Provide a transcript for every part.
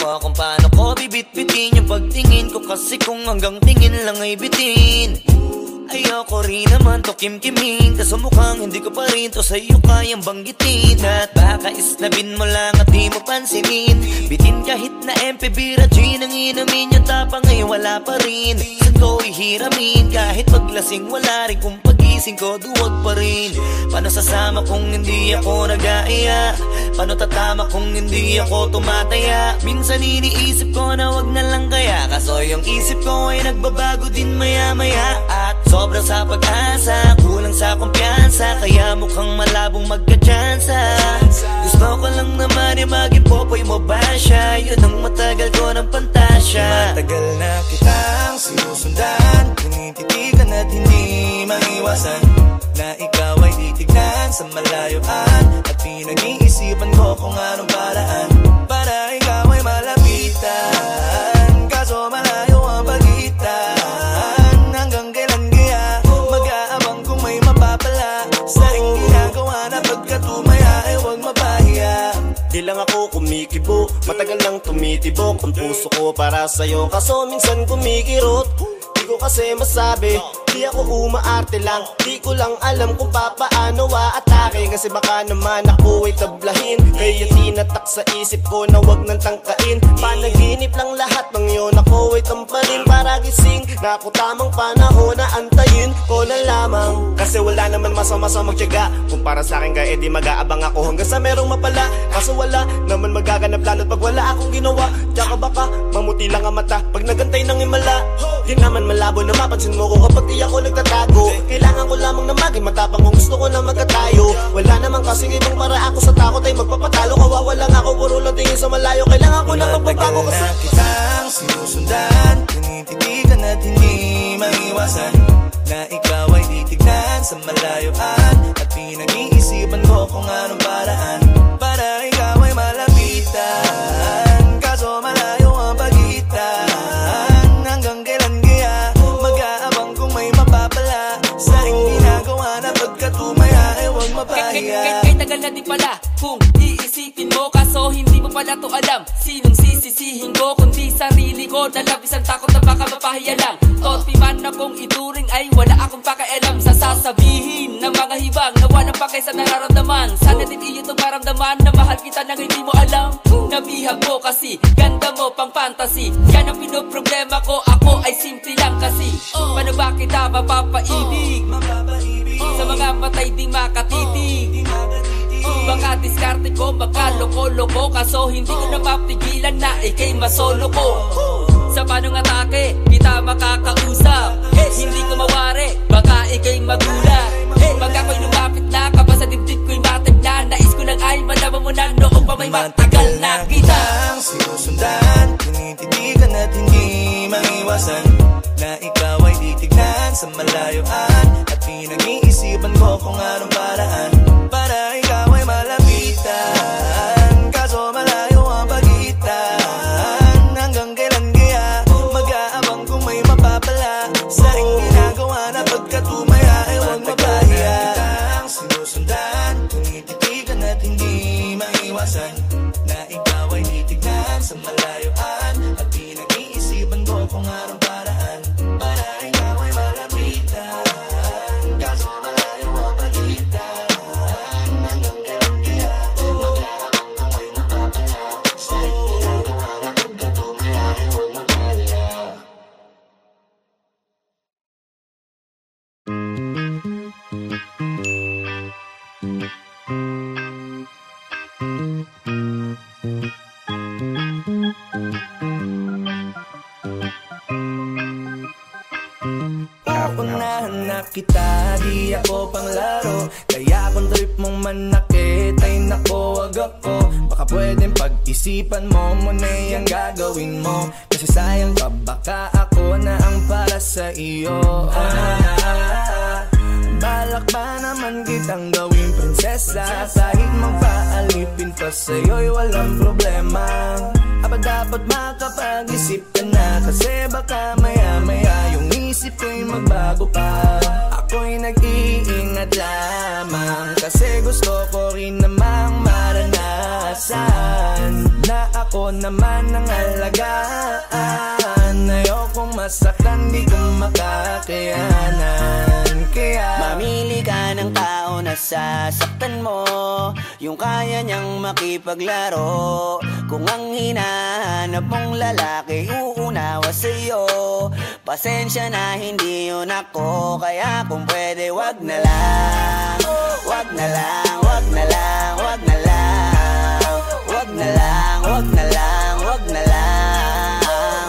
mo kung paano ko bibit-bitin yung pagtingin ko, kasi kung hanggang tingin lang ay bitin. Ayoko rin naman to kim-kimin, kaso mukhang hindi ko pa rin to sa'yo kayang banggitin. At baka isnabin mo lang at di mo pansinin, bitin kahit na MP Bira Gin ang inumin, yung tapang ay wala pa rin. Saan ko ihiramin, kahit paglasing wala rin, kung pagising ko duwag pa rin. Paano sasama kung hindi ako nag-aaya? Paano tatama kung hindi ako tumataya? Minsan iniisip ko na wag na lang kaya, kaso yung isip ko ay nagbabago din maya-maya. At sobra sa pag-asa, kulang sa kumpiyansa, kaya mukhang malabong magka-tsansa. Gusto ko lang naman yung maging popoy mo ba siya? Yun ang matagal ko ng pantasya. Matagal na kitang sinusundan, tinititigan at hindi maiwasan na ikaw ay titignan sa malayuan. At pinag-iisipan ko kung anong paraan para ikaw ay malapitan, kaso malayo ang pagitan. Hanggang kailan kaya mag-aabang kung may mapapala sa aking ginagawa na pagkatumaya ay huwag mapahiya. Di lang ako kumikibo, matagal nang tumitibok ang puso ko para sa'yo, kaso minsan kumikirot. Di ko kasi masabi, di ako umaarte lang, di ko lang alam kung papaano atake, kasi baka naman ako ay tablahin. Kaya tinatak sa isip ko na wag nang tangkain, panaginip lang lahat ng yun, ako ay tamparin para gising na ako tamang panahon na antayin ko na lamang. Kasi wala naman masama sa magtiyaga, kung para sa akin kaya di mag-aabang ako hanggang sa merong mapala. Kaso wala naman magaganap lalo't pag wala akong ginawa. Tsaka baka mamuti lang ang mata pag nagantay ng himala. Di naman malabo na mapansin mo ko kapag di ako nagtatago. Kailangan ko lamang na maging matapang kung gusto ko na magkatayo. Wala naman kasing ibang para ako sa takot ay magpapatalo. Kawawa lang ako, puro lang tingin sa malayo. Kailangan ko na magbabago kasi na kitang sinusundan, tinititigan at hindi maiwasan na ikaw ay titignan sa malayuan. At pinag-iisipan ko kung anong paraan para ikaw ay malapitan, kaso malayo ang pagitan. Hanggang kailan kaya mag-aabang kung may mapapala sa aking ginagawa na pagkatumaya ay huwag mapahiya. Kay tagal na di pala kung iisipin mo, kaso hindi mo pala to alam. Sinong sisisihin ko kundi sarili ko, nalabis ang takot na baka mapahiya lang. Toti man akong ituring ay wala akong pakialam sa sasabihin ng mga hibang na walang pakay sa nararamdaman. Sana din iyo itong maramdaman na mahal kita nang hindi mo alam. Nabihag mo kasi, ganda mo pang fantasy, yan ang pinoproblema ko, ako ay simple lang kasi. Paano ba kita mapapaibig sa mga matay di makatitig? Baka diskarte ko, baka loko-loko, kaso hindi ko na mapigilan na ikay masolo ko. Sa panong atake, kita makakausap, hindi ko mawari, baka ikay magulat. Pag ako'y lumapit na, kapag sa dibdib ko'y matag na, nais ko lang ay malaman mo na noong pa may matagal na kita. Sinusundan, tinititigan at hindi maiwasan na ikaw ay titignan sa malayuan. At pinag-iisipan ko kung anong paraan para ikaw ay malapitan, kaso malayo ang pagitan. Hanggang kailan kaya mag-aabang kung may mapapala sa aking ginagawa na pagkatumaya ay huwag mapahiya. Sinusundan, tinititigan at hindi maiwasan na ikaw ay titignan sa malayuan. At pinag-iisipan ko kung anong paraan para ikaw ay malapitan, kaso malayo ang pagitan. Hanggang kailan kaya mag-aabang kung may mapapala sa aking ginagawa na pagkatumaya ay huwag mapahiya. Unahan na kita, di ako panglaro, kaya kung trip mong manakit ay nako wag ako. Baka pwedeng pag-isipan mo muna yung gagawin mo, kasi sayang ka, baka ako na ang para sa iyo. Balak pa naman kitang gawing prinsesa, kahit magpaalipin pa sa'yo'y walang problema. Aba dapat makapag-isip ka na, kasi baka maya-maya yung isip ko'y magbago pa. Ako'y nag-iingat lamang, kasi gusto ko rin namang maranasan na ako ako naman ang alagaan. Ayokong masaktan, di ko makakayanan. Kaya mamili ka ng tao na sasaktan mo, yung kaya niyang makipaglaro. Kung ang hinahanap mong lalaki uunawa sa'yo, pasensya na hindi yun ako. Kaya kung pwede wag na lang, wag na lang, wag na lang, wag na lang, wag na lang, wag na lang, wag na lang,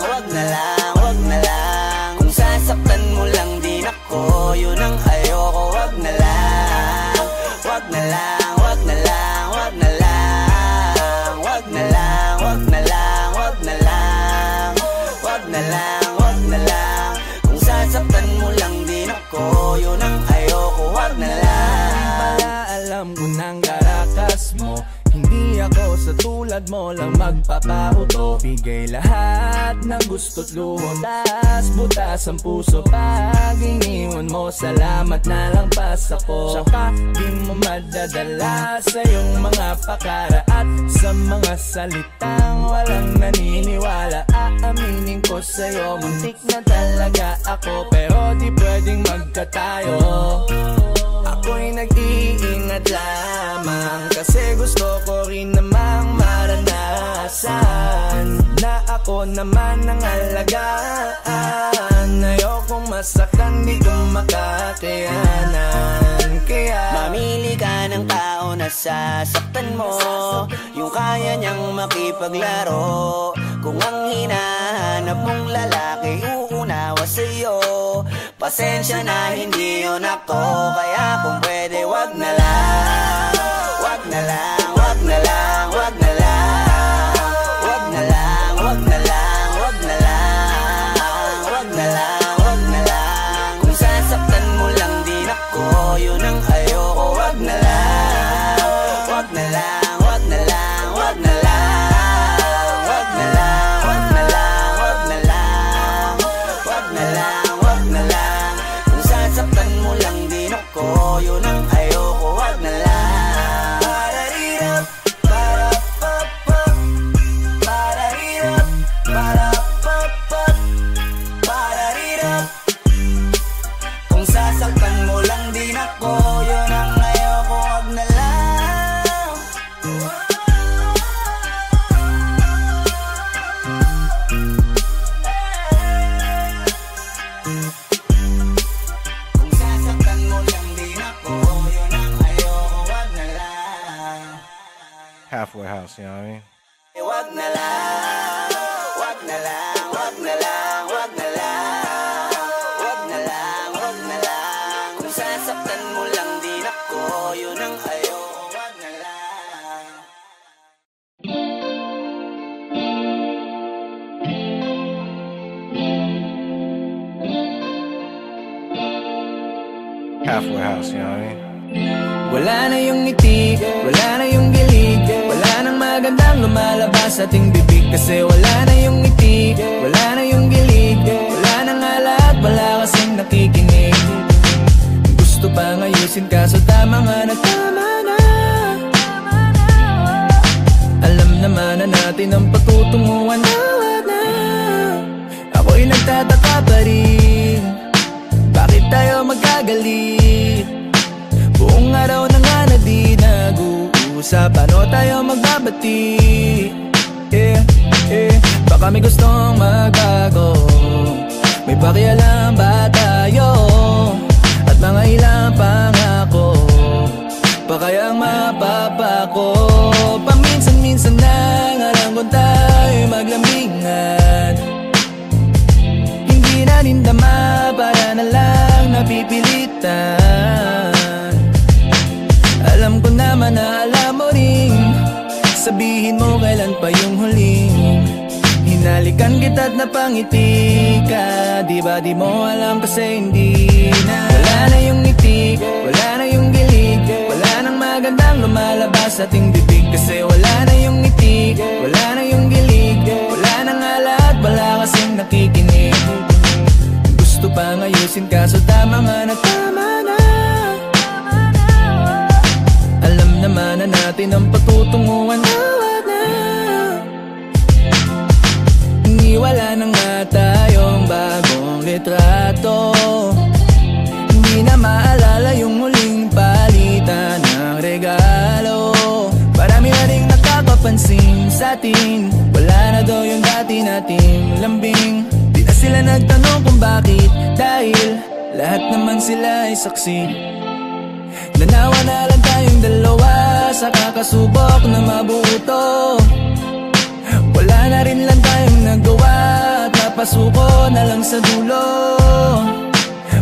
wag na lang, wag na lang. Kung sasaktan mo lang din ako, yun ang ayoko. Wag na lang, wag na lang, wag na lang, wag na lang, wag na lang, wag na lang, wag na lang, wag na lang, wag na lang. Kung sasaktan mo lang din ako, yun ang ayoko. Wag na lang. para alam ko ng karakas mo, hindi ako sa tulad mo lang magpapauto. Bigay lahat ng gusto't luho, tas butas ang puso. Pag iniwan mo, salamat na lang pas ako. Tsaka di mo madadala sa iyong mga pakara at sa mga salitang walang naniniwala. Aaminin ko sa'yo, muntik na talaga ako, pero di pwedeng magkatayo. Ako'y nag-iingat lamang kasi gusto ko rin namang maranasan na ako naman ang alagaan. Ayokong masaktan, di ko makakayanan. Kaya mamili ka ng tao na sasaktan mo, yung kaya niyang makipaglaro. Kung ang hinahanap mong lalaki uunawa sa'yo, pasensya na hindi yun ako. Kaya kung pwede wag na lang, wag na lang, wag na lang, wag na lang, wag na lang, wag na lang, wag na lang, wag na lang, wag na lang. Kung sasaktan mo lang din ako, yun ang ayoko. Wag na lang, wag na lang, wag na lang, wag na lang, wag na lang, wag na lang, wag na lang, wag na lang, wag na lang. Kung sasaktan mo lang din ako, yun ang ayoko. Wag na lang. Pararirap, parapapap, pararirap, parapapap, pararirap. Kung sasaktan mo lang din ako, yun ang ayoko. Wag na lang. Kung sasaktan mo lang din ako, yun ang ayoko. Wag na lang. Halfway House, you know what I mean? Wag na lang, wag na lang, wag na lang, wag na lang, wag na lang, wag na lang. Kung sasaktan mo lang din ako, yun ang ayoko. Wag na lang. Halfway House, you know what I mean? wala na yung ngiti, wala na yung gilig, wala nang magandang lumalabas sa ating bibig. Kasi wala na yung ngiti, wala na yung gilig, wala nang alat, wala kasing nakikinig. Gusto pang ayusin kaso tama nga na tama na. Alam naman na natin ang patutunguhan na wag na. Ako'y nagtataka pa rin, bakit tayo magkagalit? Buong araw na nga na di nag-uusap, paano tayo magbabati? Baka may gustong magbago, may pakialam ba tayo? At mga ilang pangako pa kayang mapapako? Paminsan-minsan na nga lang kung tayo'y maglambingan, hindi na rin dama, para na lang napipilitan. Alam ko naman na alam mo rin, sabihin mo kailan pa yung huling hinalikan kita't napangiti ka. Di ba di mo alam kasi hindi na. Wala na yung ngiti, wala na yung gilig, wala nang magandang lumalabas sa ating bibig. Kasi wala na yung ngiti, wala na yung gilig, wala nang alat, wala kasing nakikinig. Gusto pang ayusin kaso tama nga na tama na. Alam naman na natin ang patutunguhan na wag na. wala na nga tayong bagong litrato. Hindi na maalala yung muling palitan ng regalo. Marami na rin nakakapansin sa atin, wala na daw yung dati nating lambing. Di na sila nagtanong kung bakit, dahil lahat naman sila ay saksi. Nanawa na lang tayong dalawa sa kakasubok na mabuto. Wala na rin lang tayong nagawa at napasuko na lang sa dulo.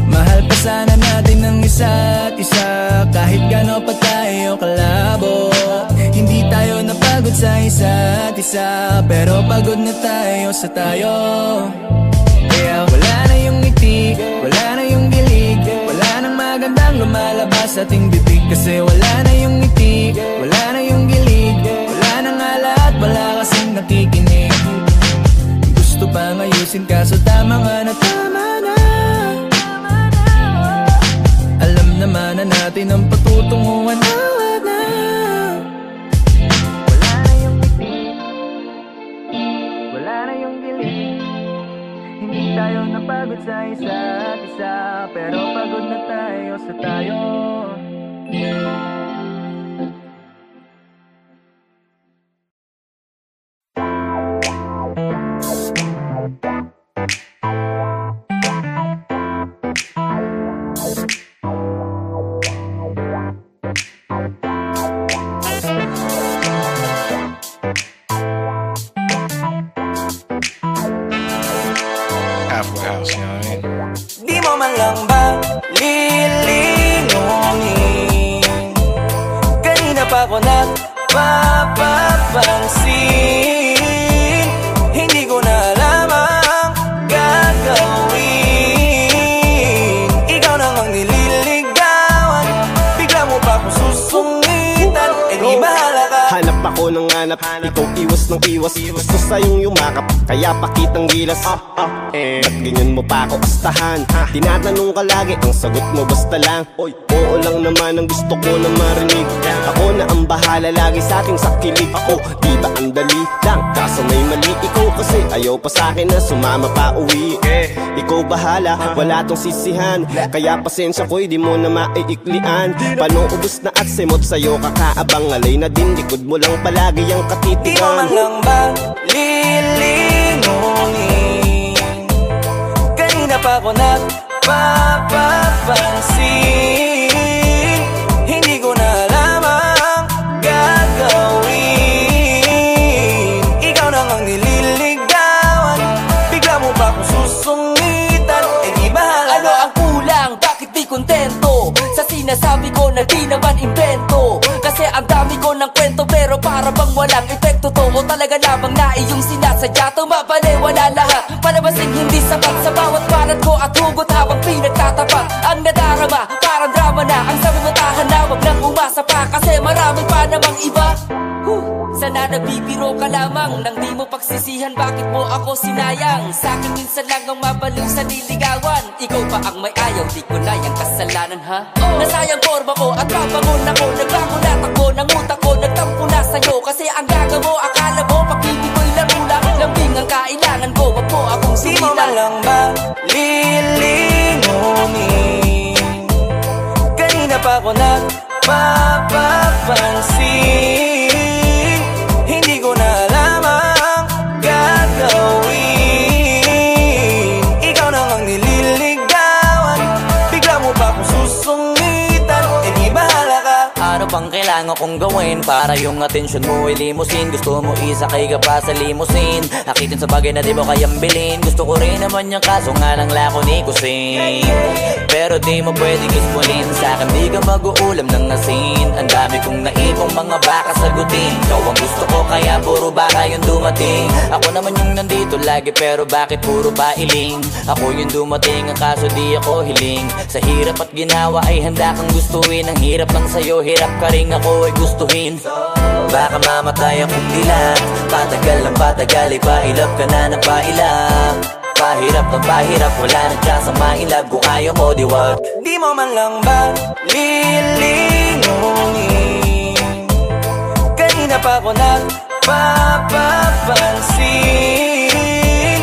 Mahal pa sana natin ang isa't isa, kahit gano pa tayo kalabo. Hindi tayo napagod sa isa't isa, pero pagod na tayo sa tayo. Kaya wala na yung ngiti, wala na yung gilig, wala nang magandang lumalabas sa ating bibig. Kasi wala na yung ngiti, wala na yung gilig, wala nang alat, wala kasing nakikinig. Gusto pang ayusin kaso tama nga na tama na. Alam naman na natin ang patutunguhan na. Wala na yung ngiti, wala na yung gilig. Hindi tayo napagod sa isa't isa, pero pagod na tayo sa tayo. Halfway house, you know what I mean? Di mo man lang ba lilingunin? Kanina pa ko nagpapapansin. Hindi ko na alam ang gagawin. Ikaw namang nililigawan, bigla mo pa akong susungitan. Eh di bahala ka. Hanap ako ng hanap, ikaw iwas ng iwas. Gusto sa'yong yumakap, kaya pakitang gilas. Ba't ganyan mo pa ako astahan? Tinatanong ka lagi, ang sagot mo basta lang oy, oo lang naman ang gusto ko na marinig. Ako na ang bahala lagi sa ating sakilig. Di ba ang dali lang, kaso may mali ikaw kasi ayaw pa sa'kin na sumama pa uwi. Ikaw bahala, wala tong sisihan, kaya pasensya ko'y di mo na maiiklian. Paano ubus na at semot sa'yo kakaabang, alay na din likod mo lang palagi ang katitigan. Di mo man lang ba lilingunin? Kanina pa ko nagpapapansin. Hindi ko na alam ang gagawin. Ikaw nang ang nililigawan, bigla mo pa akong susungitan. Eh di bahala. Ano ang kulang? Bakit di kontento sa sinasabi ko na di naman invento? Kasi ang dami ko ng kwento pero para bang walang epekto to. O talaga lamang na iyong sinasadya, tumapaliwala lahat. Palabasing hindi sapat sa bawat banat ko at hugot habang pinagtatapat. Ang nadarama, parang drama na. Ang sabi mo tahan na, wag nang umasa pa, kasi marami pa namang iba. Sana nabibiro ka lamang nang di mo pagsisihan, bakit mo ako sinayang? Sa'kin minsan lang ang mabaliw sa niligawan. Ikaw pa ang may ayaw, di ko na yung kasalanan ha. Nasayang forma ko at papangon ako, nagbago na takbo ng utak ko, nagtampo na sa'yo. Kasi ang gaga mo, akala mo pag-ibig ko'y laro lang. Lambing ang kailangan ko, wag mo akong Di mo sumila. man lang ba lilingunin? Kanina pa ko nagpapapansin. Hindi ko na alam ang gagawin. Ikaw nang ang nililigawan, bigla mo pa akong susungitan. Eh di bahala ka. Ano bang kailangan kong gawin para yung atensyon mo ay limusin? Gusto mo isakay ka pa sa limusin, akitin sa bagay na di mo kayang bilhin. Gusto ko rin naman yung kaso nga lang lako ni kusin. Pero di mo pwedeng ispunin, sa'kin di ka mag-uulam ng asin. Ang dami kong naipong mga baka sagutin, ikaw ang gusto ko kaya puro baka yung dumating. Ako naman yung nandito lagi pero bakit puro pailing? Ako yung dumating ang kaso di ako hiling. Sa hirap at ginawa ay handa kang gustuin. Ang hirap lang sa'yo, hirap ka rin ako ay gustuhin. Baka mamatay akong dilat, patagal ng patagal ay pailap ka na ng pailap. Pahirap ng pahirap, wala nang chance ang mailab. Kung ayaw mo, di wag. Di mo man lang ba lilingunin? Kanina pa ko nagpapapansin.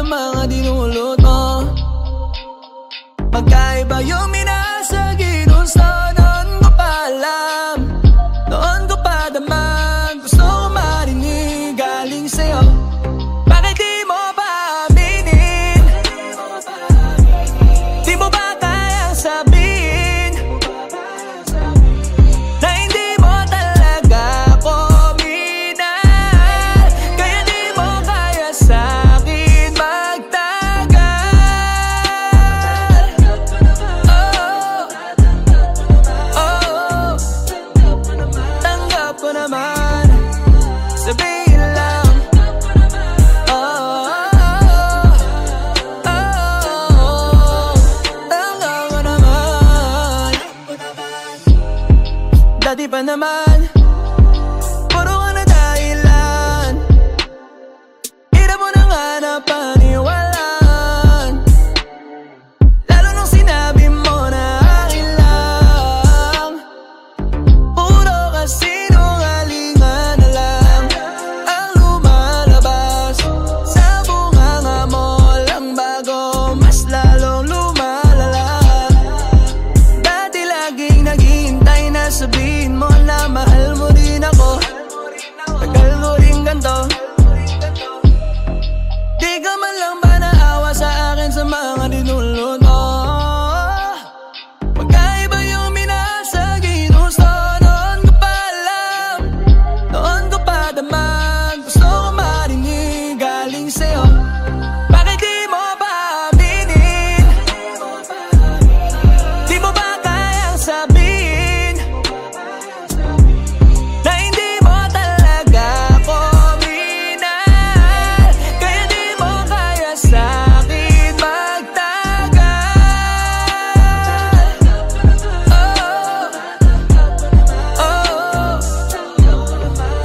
mga dinulot mo. Magkaiba yung minasagi dun sa noon ko pa alam, noon ko pa damang. Gusto ko marinig galing sa'yo. Bakit di mo pa aminin? Di mo ba kayang sabihin na hindi mo talaga ako minahal? Kaya di mo kaya sa'kin magtagal. Tanggap ko naman, sabihin lang. Tanggap ko naman. Dati pa naman puro ka na dahilan. Hirap mo na nga na paniwalaan, lalo nung sinabi mo na akin lang. Puro ka sinungalingan na lang ang lumalabas sa bunganga mo lang, bago mas lalong lumalala. Dati laging naghihintay na sabihin mo na mahal mo rin ako. Tagal ko rin ganto, di ka man lang ba naawa sa akin sa mga dinulot mo? Magkaiba yung minasagi dun sa noon ko pa alam, noon ko pa damang. Gusto ko marinig galing sa'yo. Bakit di mo pa aminin? Di mo ba kayang sabihin na hindi mo talaga ako minahal? Kaya di mo kaya sa'kin magtagal.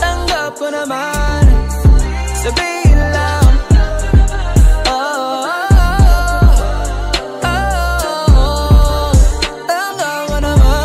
Tanggap ko naman, sabihin lang. Tanggap ko naman.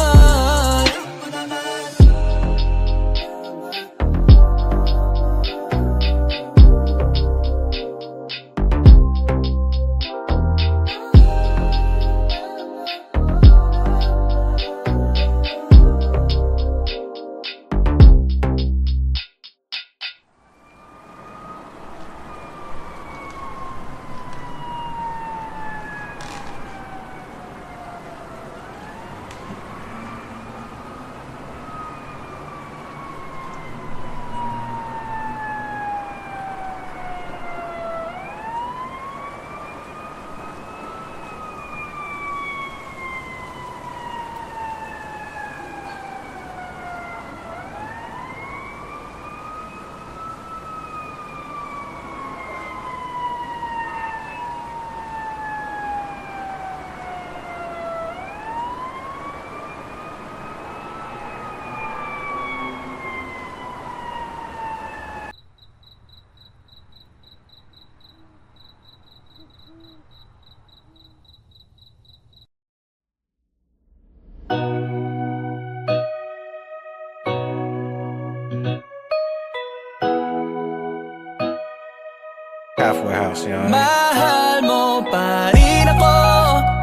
Halfway house, you know what I mean? Mahal mo pa rin ako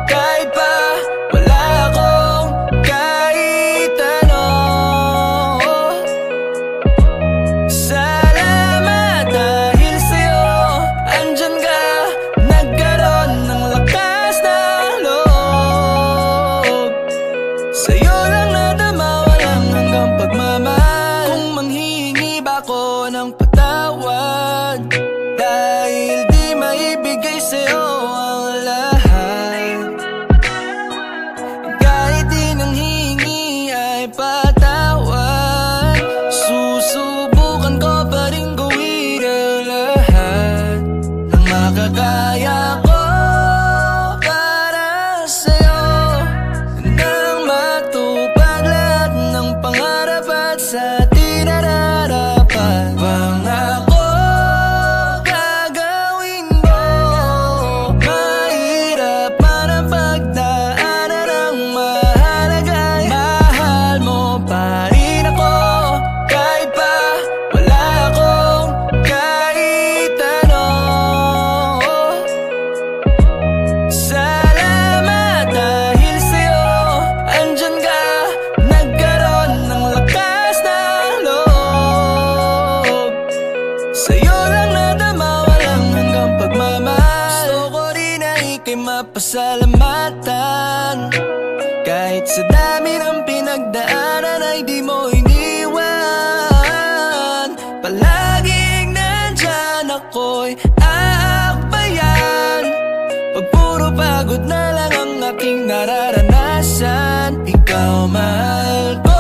kahit pa wala akong kahit ano. Salamat dahil sa'yo andyan ka, nagkaroon ng lakas ng loob. Sa'yo lang nadama, walang hanggang pagmamahal. Kung manghihingi ba ako ng patawad dahil di maibigay sa'yo ang lahat. pasalamatan. Kahit sa dami ng pinagdaanan ay di mo iniwan. Palaging nandyan ako'y aakbayan. Pag puro pagod na lang ang aking nararanasan, ikaw mahal ko,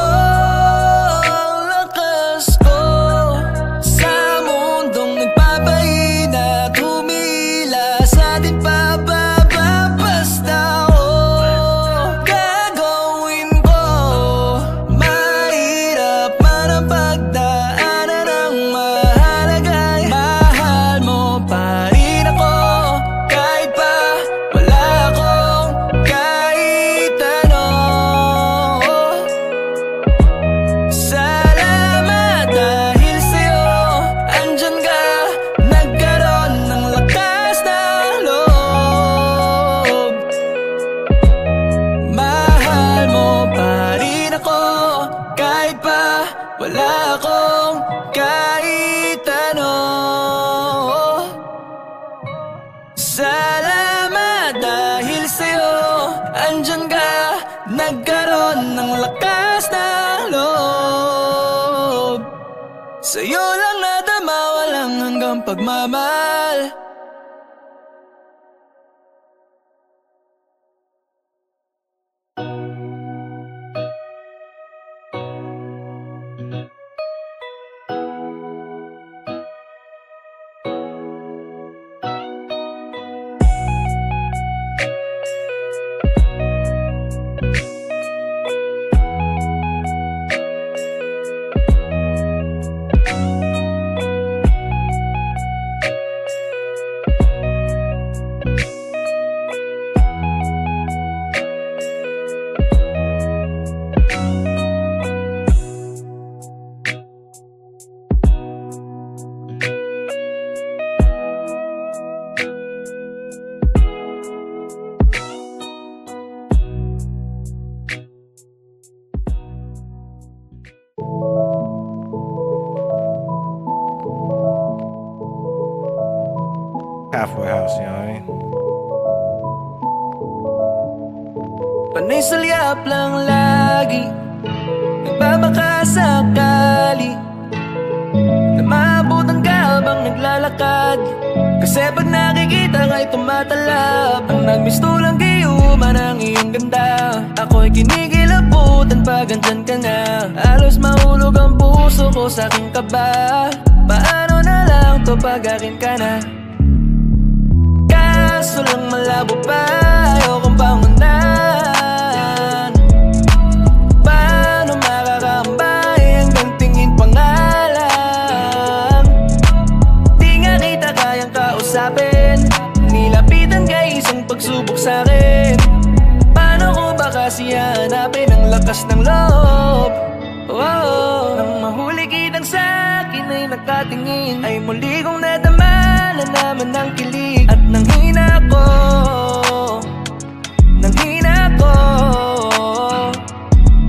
lakas ko sa mundong nagpapahina, tumila sa ating pababa. Basta gagawin ko, mahirap man ang pagdaanan ng mahalagay. Mahal mo pa rin ako kahit pa wala akong kahit ano. Salamat dahil sa'yo, andyan ka, nagkaroon ng lakas ng loob. Mahal mo pa rin ako kahit pa wala akong kahit ano. Salamat dahil sa'yo, andyan ka, nagkaroon ng lakas ng loob. Sa'yo lang nadama, walang hanggang pagmamahal. Halfway House, you know what I mean? Panay salyap lang lagi, nagbabakasakali na maabutan ka habang naglalakad. Kasi pag nakikita ka'y tumatalab, ang nagmistulang gayuman ang iyong ganda. Ako'y kinikilabutan pag andyan ka na. Halos mahulog ang puso ko sa aking kaba. Paano na lang to pag akin ka na? Kaso lang malabo pa, ayokong pangunan. Paano makakambay hanggang tingin pa nga lang? Di nga kita kayang kausapin, nilapitan ka isang pagsubok sa'kin. Paano ko ba kasi hanapin ang lakas ng loob? Nang mahuli kitang sa'kin ay nakatingin, ay muli kong nadama na naman ang kilig. At nanghina ko, nanghina ko.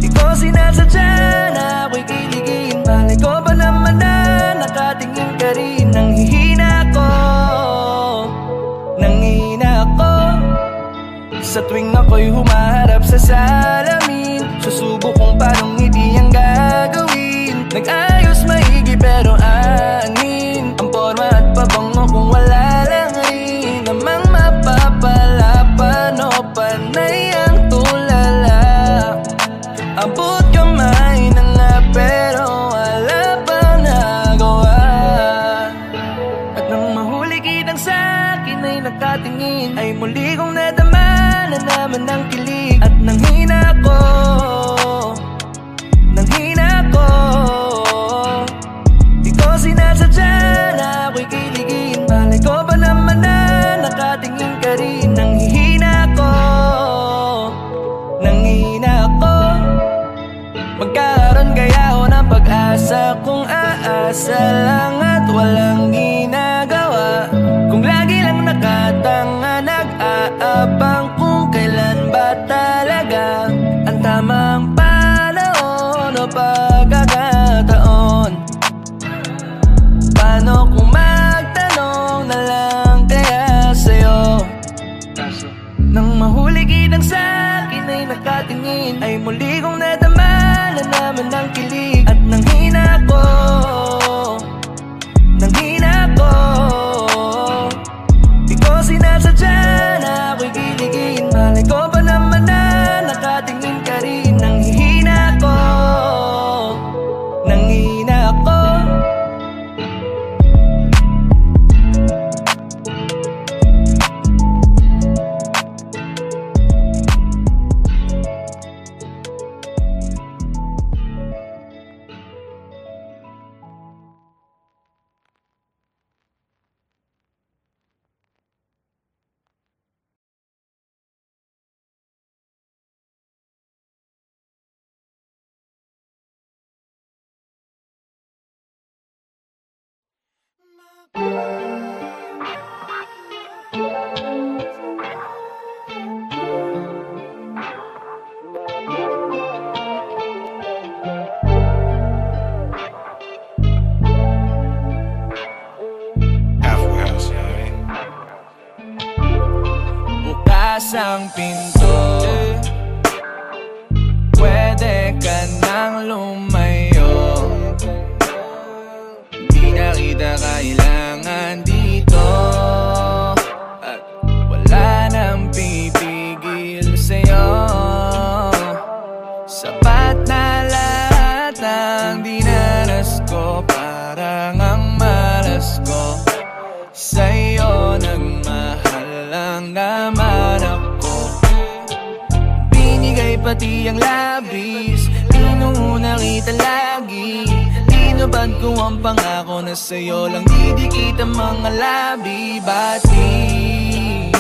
Di ko sinasadya na ako'y kiligin. Malay ko ba naman na nakatingin ka rin? Nanghihina ko, nanghihina ko. Sa tuwing ako'y humaharap sa salamin, susubok kung paano ngiti ang gagawin. Nag-ayos maigi pero angin ang forma at pabango kung wala lang rin namang mapapalapan o panay ang tulala. Abot kamay na nga pero wala pang nagawa. At nang mahuli kitang sa'kin ay nakatingin, ay muli kong nadama na naman ang kilig. At nanghina ko, nanghina ko. Di ko sinasadya na ako'y kiligin. Malay ko ba naman na nakatingin ka rin? Nanghihina ko, nanghihina ko. Magkaroon kaya ako ng pag-asa kung aasa lang at walang ginagawa. Kung lagi lang nakatanga, nag-aabang kung kailan ba talaga ang tamang panahon o pagkakataon. Paano kung magtanong na lang kaya sa'yo? bilang sa'kin ay nakatingin, ay muli kong nadama na naman ang kilig. At nanghina ko, nanghina ko. Di ko sinasadya na ako'y kiligin. Malay ko pa naman na nakatingin ka rin. Nanghihina ko, nanghihina ko. Bukas ang pinto, pwede ka nang lumayo. Di na kita kailangan dito, at wala nang pipigil sa'yo. Sapat na lahat ang dinanas ko, parang ang malas ko. Sa'yo nagmahal lang naman ako. Binigay pati ang labis, inuuna kita lagi. Tinubad ko ang pangako na sa'yo lang didikit ang mga labi. Ba't di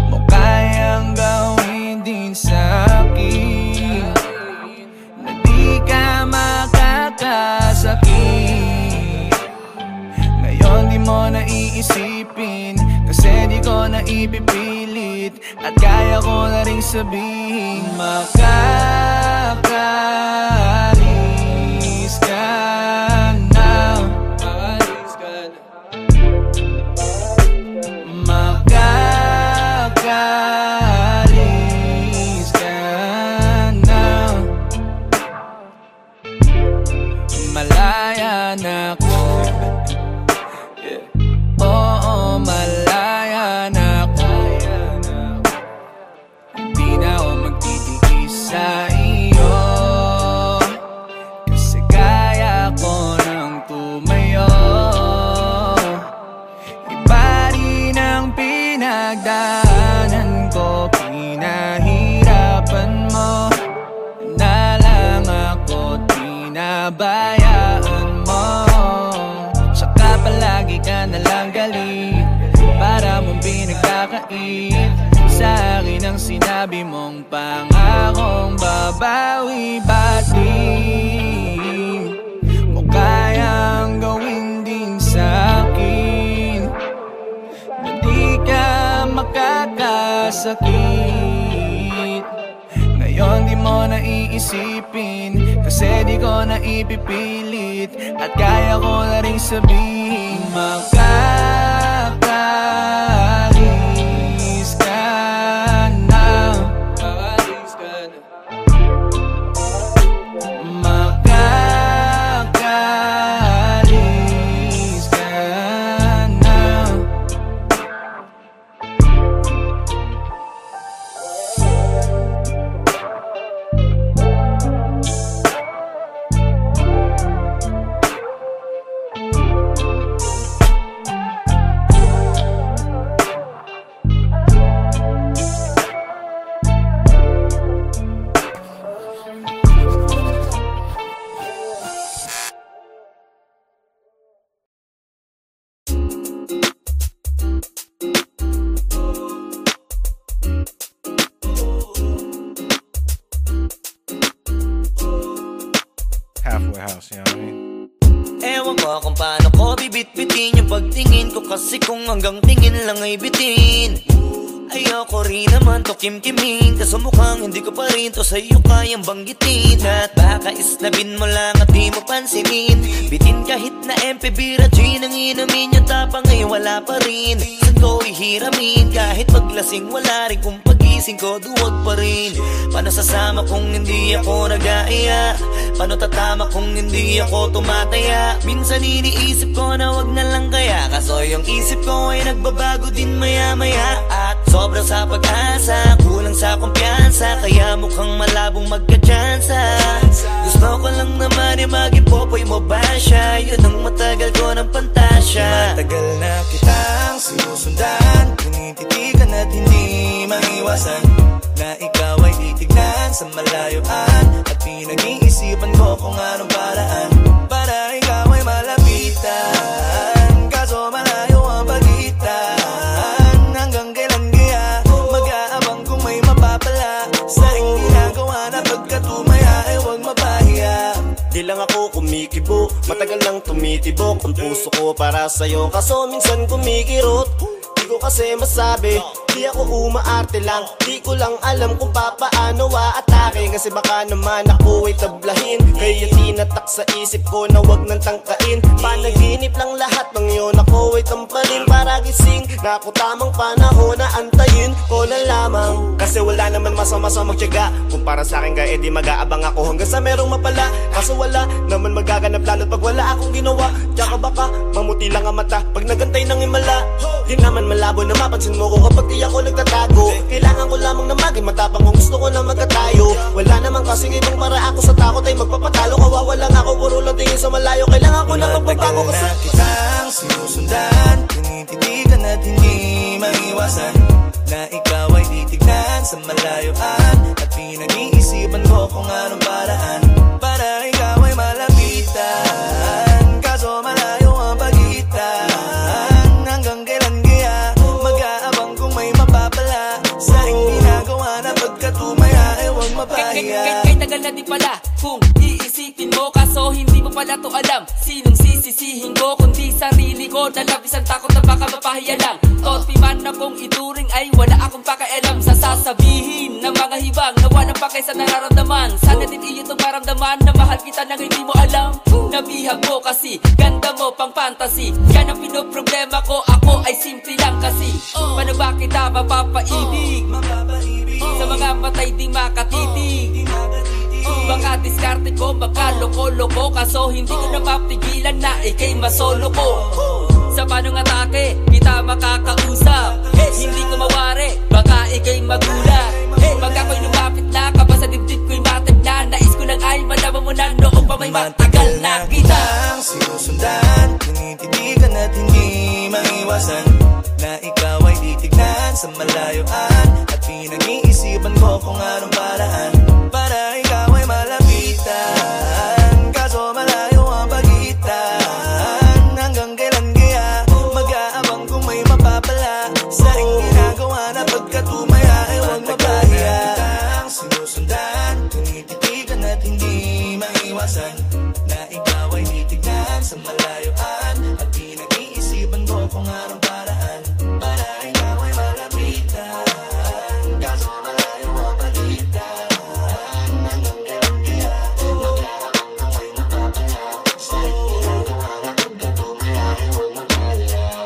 mo kayang gawin din sa'kin, na di ka makakasakit? Ngayon di mo na iisipin, kasi di ko na ipipilit. At kaya ko na ring sabihin, makakalis ka na. Makakalis ka na. Malaya na ako. Oo, malaya na ako. Hindi na ako magtitiis sa iyo, kasi kaya ko nang tumayo. Iba rin ang pinagdaanan ko, pinahirapan mo na lang ako, tinabayaan mo. Saka palagi ka nalang galit, para mong pinagkakait sa akin ang sinabi mong pangakong babawi. Ba't di mo kayang gawin din sa'kin, na di ka makakasakit? Ngayon di mo na iisipin, kasi di ko na ipipilit. At kaya ko na ring sabihin, makakalis ka na. Makakalis ka na. Halfway house, you know what I mean? Ewan ko kung paano ko bibit-bitin yung pagtingin ko, kasi kung hanggang tingin lang ay bitin. Ayoko rin naman to kim-kiming, kaso mukhang hindi ko pa rin to sa'yo kayang banggitin. At baka isnabin mo lang at di mo pansinin, bitin kahit na MP Bira G nang inumin, yung tapang ay wala pa rin. Saan ko ihiramin, kahit paglasing wala rin kung pag-isip gigising ko, duwag pa rin. Paano sasama kung hindi ako nag-aaya? Paano tatama kung hindi ako tumataya? Minsan iniisip ko na wag na lang kaya, kaso yung isip ko ay nagbabago din maya-maya. At sobrang sa pag-asa, kulang sa kumpiyansa, kaya mukhang malabong magka-tsansa. Gusto ko lang naman yung maging popoy mo ba siya? Yun ang matagal ko ng pantasya. Matagal na kitang sinusundan, tinititigan at hindi maiwasan na ikaw ay titignan sa malayuan. At pinag-iisipan ko kung anong paraan para ikaw ay malapitan. Kaso malayo ang pagitan, hanggang kailan kaya mag-aabang kung may mapapala sa iyong ginagawa na pagkatumaya ay huwag mapahiya. Di lang ako kumikibo, matagal nang tumitibok ang puso ko para sa'yo, kaso minsan kumikirot. Di ko kasi masabi, di ako umaarte lang, di ko lang alam kung papaano atake. Kasi baka naman ako ay tablahin, kaya tinatak sa isip ko na wag nang tangkain. Panaginip lang lahat ng yun, ako ay tampalin para gising na ako tamang panahon na antayin ko na lamang. Kasi wala naman masama sa magtiyaga, kung para sa akin kaya di mag-aabang ako hanggang sa merong mapala. Kaso wala naman magaganap lalo't pag wala akong ginawa. Tsaka baka mamuti lang ang mata pag nagantay ng himala. Di naman malabo na mapansin mo ko kapag di ako nagtatago. Kailangan ko lamang na maging matapang kung gusto ko na magkatayo. Wala naman kasing ibang para ako sa takot ay magpapatalo. Kawawa lang ako, puro lang tingin sa malayo. Kailangan ko na magbabago kasi matagal na kitang sinusundan, tinititigan at hindi maiwasan na ikaw ay titignan sa malayuan. At pinag-iisipan ko kung anong paraan para ikaw ay malapitan. Kaso malayo ang pagitan, hanggang kailan kaya mag-aabang kung may mapapala sa iyong ginagawa na pagkatumaya ay huwag mapahiya. Kay tagal na di pala kung iisipin mo, kaso hindi mo pala to alam. Sinong sisisihin ko kundi sarili ko, na labis ang takot na baka mapahiya lang. Torpe man akong ituring ay wala akong pakialam sa sasabihin ng mga hibang na walang pakay sa nararamdaman. Sana din iyo itong maramdaman na mahal kita nang hindi mo alam. Nabihag mo kasi, ganda mo pang fantasy, yan ang pinoproblema ko, ako ay simple lang kasi. Paano ba kita mapapaibig sa mga matay di makatitig? Baka diskarte ko, baka loko-loko, kaso hindi ko na mapigilan na ikay masolo ko. Sa panong atake, kita makakausap, hindi ko mawari, baka ikay magulat. Pag ako'y lumapit na, kapag sa dibdib ko'y matag na, nais ko lang ay malaman mo na noong pa may matagal na kita. Sinusundan, tinititigan at hindi maiwasan na ikaw ay titignan sa malayuan. At pinag-iisipan ko kung anong paraan para ikaw ay malapitan. Kaso malayo ang pagitan, hanggang kailan kaya mag-aabang kung may mapapala sa iyong ginagawa na pagkatumaya ay huwag mapahiya. Sinusundan, tinititigan at hindi maiwasan na ikaw ay titignan sa malayuan. At pinag-iisipan ko kung anong paraan para ikaw ay malapitan. Kaso malayo ang pagitan, hanggang kailan kaya mag-aabang kung may mapapala sa iyong ginagawa na pagkatumaya ay huwag mapahiya.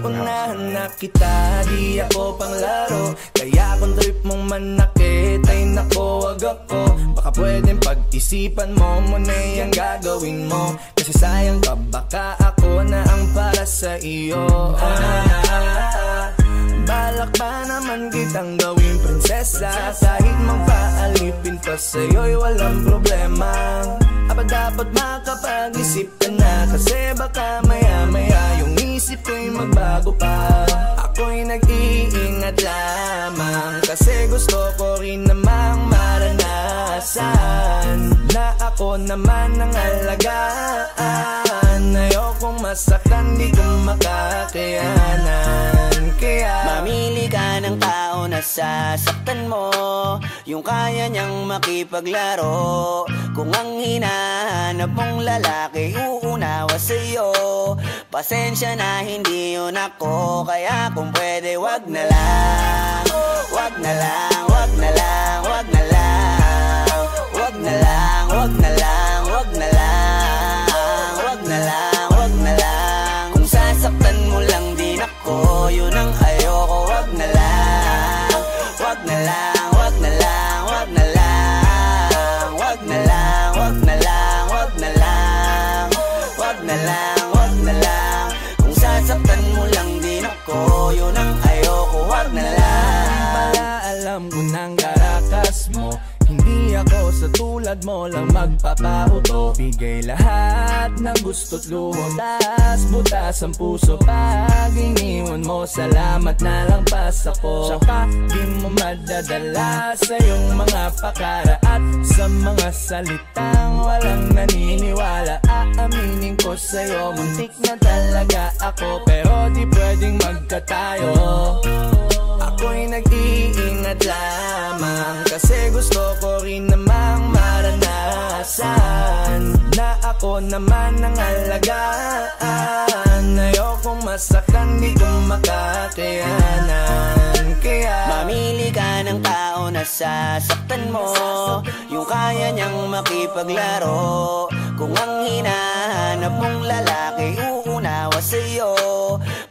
Unahan na kita, di ako panglaro, kaya kung trip mong manakit ay nako wag ako. Baka pwedeng pag-isipan mo muna yung gagawin mo, kasi sayang ka, baka ako na ang para sa iyo. Balak ba naman kitang gawing prinsesa, kahit magpaalipin pa sa'yo'y walang problema. Aba dapat makapag-isip ka na, kasi baka maya-maya yung isip ko'y magbago pa. Ako'y nag-iingat lamang, kasi gusto ko rin namang maranasan na ako naman ang alagaan. Ayokong masaktan, di ko makakayanan. Kaya mamili ka ng tao na sasaktan mo, yung kaya niyang makipaglaro. Kung ang hinahanap mong lalaki uunawa sa'yo, pasensya na hindi yun ako. Kaya kung pwede wag na lang, wag na lang, wag na lang, wag na lang, wag na lang, wag na lang, wag na lang, wag na lang, wag na lang. Kung sasaktan mo lang din ako, yun ang ayoko. Wag na lang, wag na lang, wag na lang, wag na lang, wag na lang, wag na lang, wag na lang, wag na lang, wag na lang. Kung sasaktan mo lang din ako, yun ang ayoko. Wag na lang. Para alam ko ng karakas mo, hindi ako sa tulad mo lang magpapauto. Bigay lahat ng gusto't luho, tas butas ang puso. Pag iniwan mo, salamat na lang pas ako. Tsaka di mo madadala sa iyong mga pakara at sa mga salitang walang naniniwala. Aaminin ko sa'yo, muntik na talaga ako, pero di pwedeng magkatayo. Ako'y nag-iingat lamang kasi gusto ko rin namang maranasan na ako naman ang alagaan. Ayokong masaktan, di ko makakayanan. Kaya mamili ka ng tao na sasaktan mo, yung kaya niyang makipaglaro. Kung ang hinahanap mong lalaki uunawa sa'yo,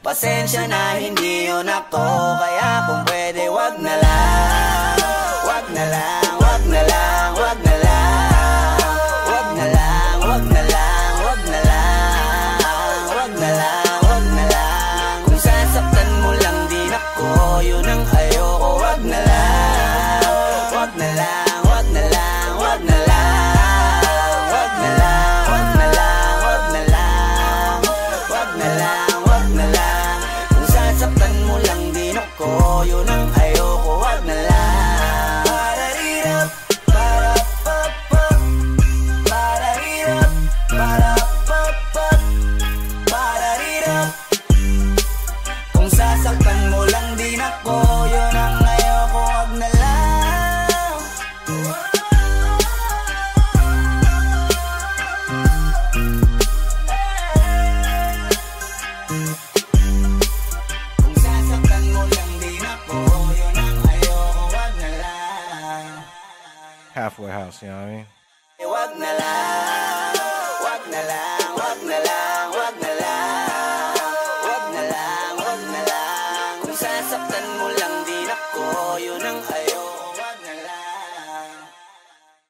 pasensya na hindi yun ako. Kaya kung pwede wag na lang, wag na lang, wag na lang, wag na lang, wag na lang, wag na lang, wag na lang, wag na lang, wag na lang. Kung sasaktan mo lang din ako, yun ang ayoko. Wag na lang, wag na lang, wag na lang, wag na lang, wag na lang, wag na lang, wag na lang, wag na lang, wag na lang. Kung sasaktan mo lang din ako, yun ang ayoko. Wag na lang. Pararirap, parapapap, pararirap, parapapap, pararirap. Kung sasaktan mo lang din ako, yun ang ayoko. Wag na lang. Kung sasaktan mo lang din ako, yun ang ayoko. Wag na lang. Halfway House, you know what I mean?